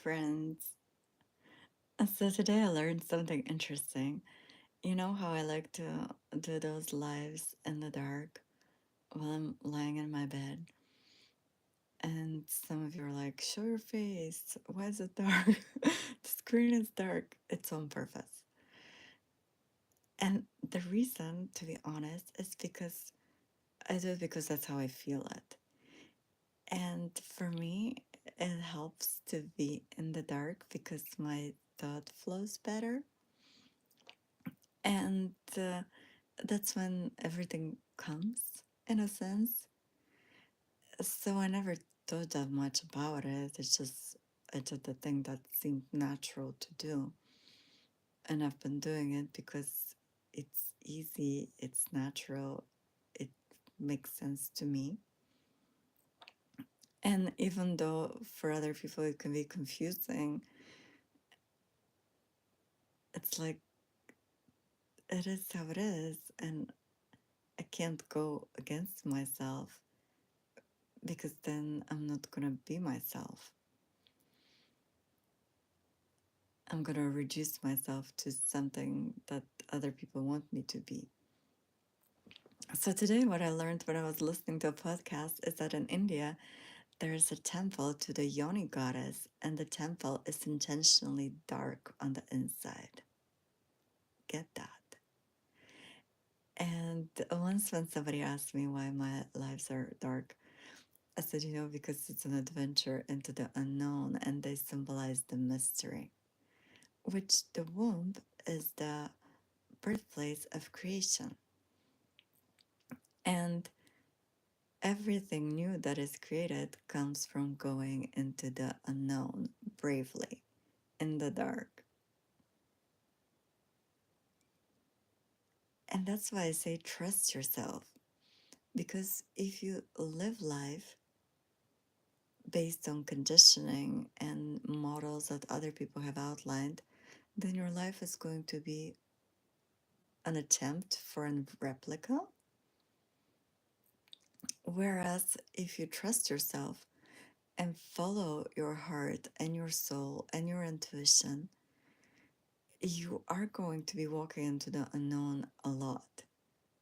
friends. So today I learned something interesting. You know how I like to do those lives in the dark while I'm lying in my bed? And some of you are like, show your face. Why is it dark? The screen is dark. It's on purpose. And the reason, to be honest, is because I do it because that's how I feel it. And for me, it helps to be in the dark because my thought flows better. And that's when everything comes, in a sense. So I never thought that much about it. I did the thing that seemed natural to do. And I've been doing it because it's easy, it's natural, it makes sense to me. And even though for other people it can be confusing, it's like it is how it is. And I can't go against myself because then I'm not gonna be myself. I'm gonna reduce myself to something that other people want me to be. So today what I learned when I was listening to a podcast is that in India there is a temple to the Yoni goddess, and the temple is intentionally dark on the inside. Get that? And once when somebody asked me why my lives are dark, I said, because it's an adventure into the unknown and they symbolize the mystery, which the womb is the birthplace of creation. And everything new that is created comes from going into the unknown bravely in the dark. And that's why I say trust yourself. Because if you live life based on conditioning and models that other people have outlined, then your life is going to be an attempt for a replica. Whereas if you trust yourself and follow your heart and your soul and your intuition, you are going to be walking into the unknown a lot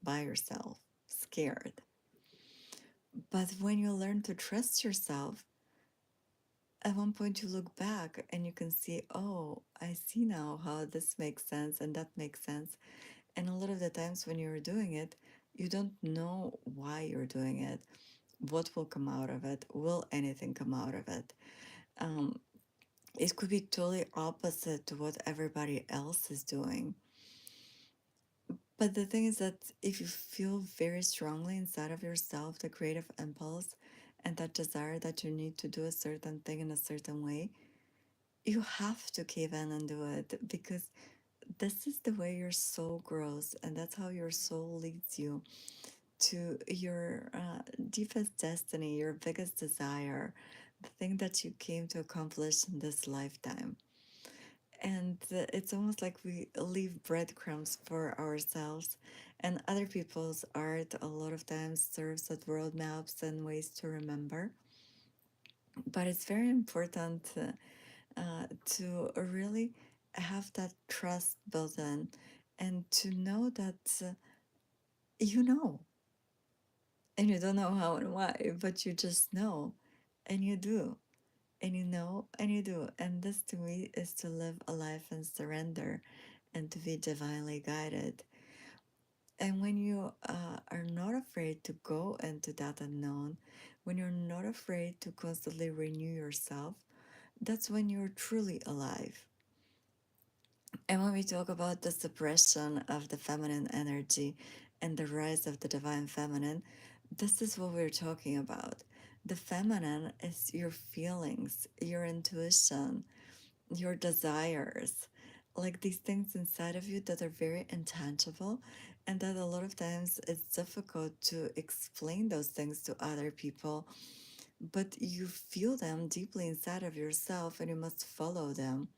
by yourself, scared. But when you learn to trust yourself, at one point you look back and you can see, oh, I see now how this makes sense and that makes sense. And a lot of the times when you're doing it, you don't know why you're doing it, what will come out of it, will anything come out of it. Um, it could be totally opposite to what everybody else is doing. But the thing is that if you feel very strongly inside of yourself the creative impulse and that desire that you need to do a certain thing in a certain way, you have to cave in and do it because this is the way your soul grows, and that's how your soul leads you to your deepest destiny, your biggest desire, the thing that you came to accomplish in this lifetime. And it's almost like we leave breadcrumbs for ourselves, and other people's art a lot of times serves as roadmaps and ways to remember. But it's very important to really have that trust built in and to know that you know, and you don't know how and why, but you just know, and you do, and you know, and you do. And this to me is to live a life in surrender and to be divinely guided. And when you are not afraid to go into that unknown, when you're not afraid to constantly renew yourself, that's when you're truly alive. And when we talk about the suppression of the feminine energy and the rise of the divine feminine, this is what we're talking about. The feminine is your feelings, your intuition, your desires, like these things inside of you that are very intangible, and that a lot of times it's difficult to explain those things to other people, but you feel them deeply inside of yourself and you must follow them.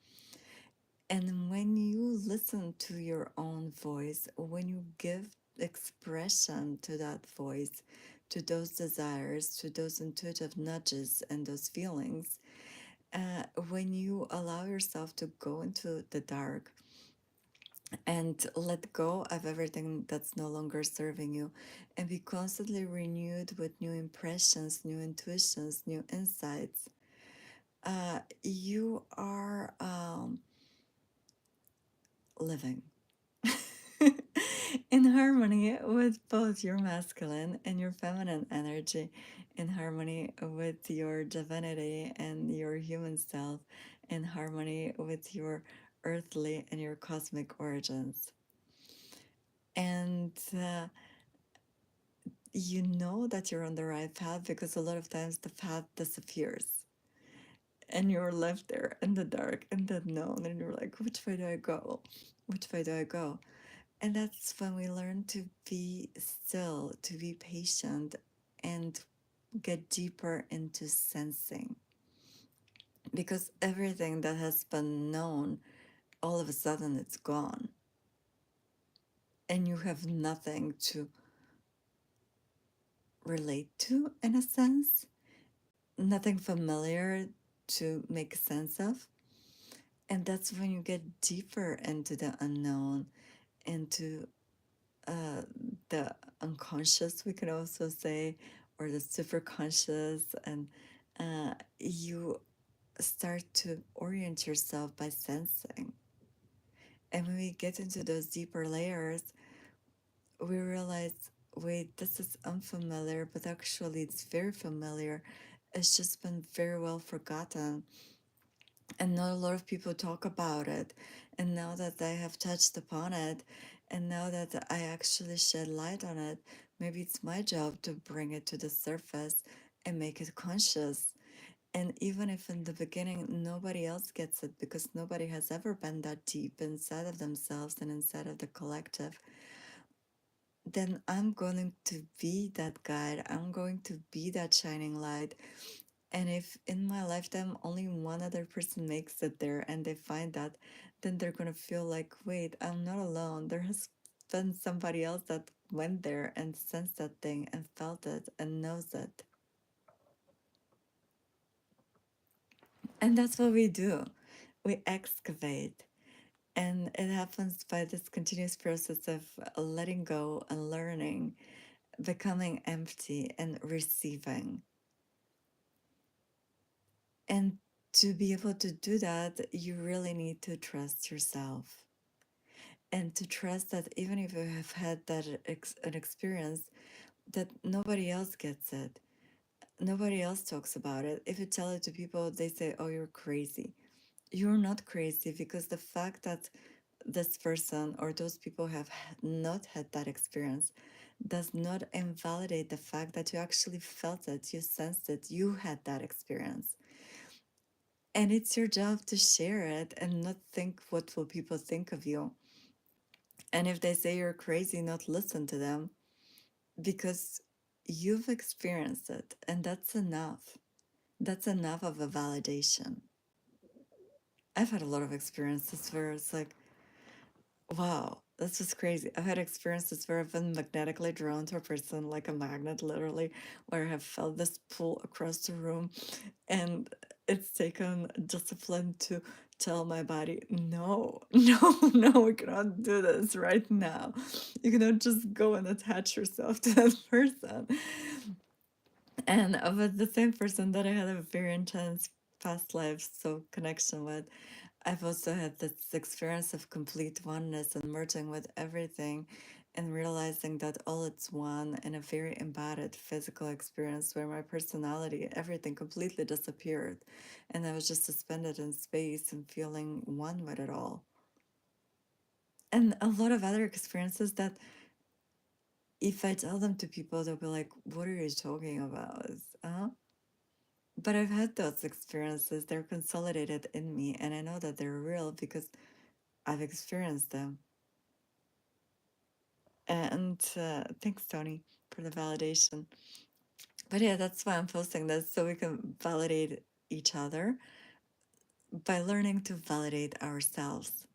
And when you listen to your own voice, when you give expression to that voice, to those desires, to those intuitive nudges and those feelings, When you allow yourself to go into the dark and let go of everything that's no longer serving you and be constantly renewed with new impressions, new intuitions, new insights, you are living in harmony with both your masculine and your feminine energy, in harmony with your divinity and your human self, in harmony with your earthly and your cosmic origins. And you know that you're on the right path because a lot of times the path disappears and you're left there in the dark in the unknown, and you're like, which way do I go? Which way do I go? And that's when we learn to be still, to be patient, and get deeper into sensing. Because everything that has been known, all of a sudden it's gone. And you have nothing to relate to, in a sense, nothing familiar to make sense of. And that's when you get deeper into the unknown, into uh, the unconscious, we could also say, or the superconscious, and you start to orient yourself by sensing. And when we get into those deeper layers, we realize, wait, this is unfamiliar, but actually it's very familiar. It's just been very well forgotten. And not a lot of people talk about it. And now that I have touched upon it, and now that I actually shed light on it, maybe it's my job to bring it to the surface and make it conscious. And even if in the beginning nobody else gets it because nobody has ever been that deep inside of themselves and inside of the collective, then I'm going to be that guide. I'm going to be that shining light. And if in my lifetime only one other person makes it there and they find that, then they're going to feel like, wait, I'm not alone. There has been somebody else that went there and sensed that thing and felt it and knows it. And that's what we do. We excavate. And it happens by this continuous process of letting go and learning, becoming empty and receiving. And to be able to do that, you really need to trust yourself. And to trust that even if you have had that an experience, that nobody else gets it. Nobody else talks about it. If you tell it to people, they say, oh, you're crazy. You're not crazy, because the fact that this person or those people have not had that experience does not invalidate the fact that you actually felt it, you sensed it, you had that experience. And it's your job to share it and not think what will people think of you. And if they say you're crazy, not listen to them, because you've experienced it, and that's enough. That's enough of a validation. I've had a lot of experiences where it's like, wow, that's just crazy. I've had experiences where I've been magnetically drawn to a person like a magnet, literally, where I have felt this pull across the room. And it's taken discipline to tell my body, no, no, no, we cannot do this right now. You cannot just go and attach yourself to that person. And with the same person that I had a very intense past life so connection with, I've also had this experience of complete oneness and merging with everything and realizing that all it's one in a very embodied physical experience where my personality, everything completely disappeared. And I was just suspended in space and feeling one with it all. And a lot of other experiences that if I tell them to people, they'll be like, what are you talking about? Huh? But I've had those experiences. They're consolidated in me, and I know that they're real because I've experienced them. And thanks, Tony, for the validation. But yeah, that's why I'm posting this, so we can validate each other by learning to validate ourselves.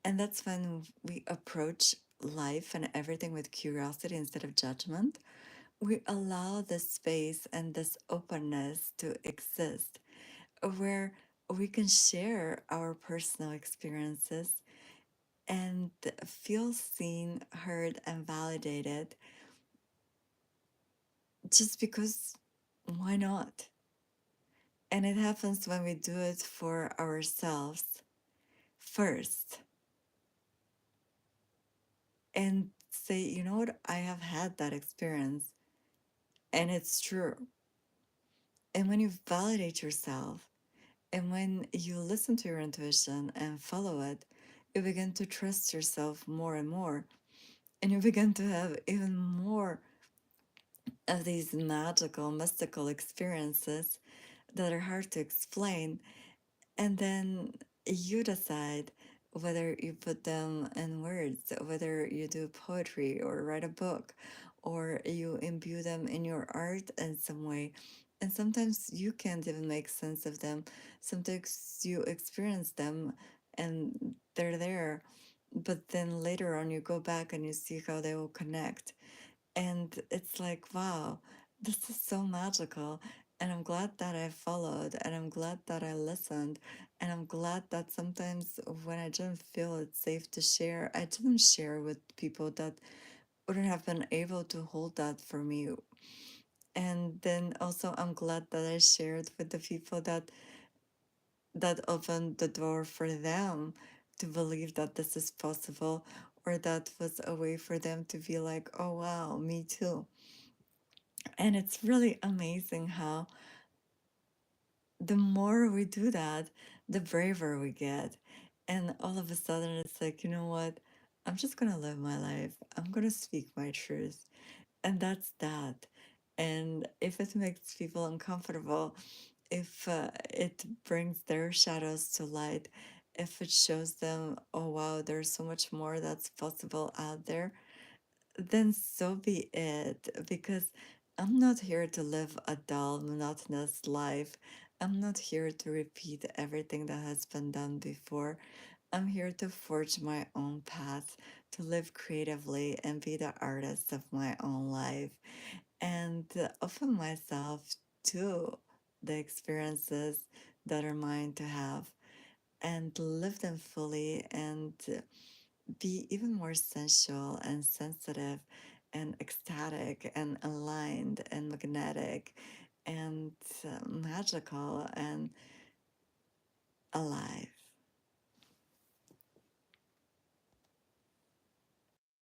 And that's when we approach life and everything with curiosity instead of judgment. We allow this space and this openness to exist. where we can share our personal experiences and feel seen, heard, and validated just because why not? And it happens when we do it for ourselves first and say, you know what, I have had that experience and it's true. And when you validate yourself and when you listen to your intuition and follow it, you begin to trust yourself more and more. And you begin to have even more of these magical, mystical experiences that are hard to explain. And then you decide whether you put them in words, whether you do poetry or write a book, or you imbue them in your art in some way. And sometimes you can't even make sense of them. Sometimes you experience them and they're there. But then later on, you go back and you see how they will connect. And it's like, wow, this is so magical. And I'm glad that I followed, and I'm glad that I listened. And I'm glad that sometimes when I didn't feel it's safe to share, I didn't share with people that wouldn't have been able to hold that for me. And then also I'm glad that I shared with the people that opened the door for them to believe that this is possible, or that was a way for them to be like, oh wow, me too. And it's really amazing how the more we do that, the braver we get. And all of a sudden, it's like, you know what? I'm just going to live my life. I'm going to speak my truth. And that's that. And if it makes people uncomfortable, if it brings their shadows to light, if it shows them, oh wow, there's so much more that's possible out there, then so be it, because I'm not here to live a dull, monotonous life. I'm not here to repeat everything that has been done before. I'm here to forge my own path, to live creatively and be the artist of my own life, and open myself to the experiences that are mine to have and live them fully and be even more sensual and sensitive and ecstatic and aligned and magnetic and magical and alive.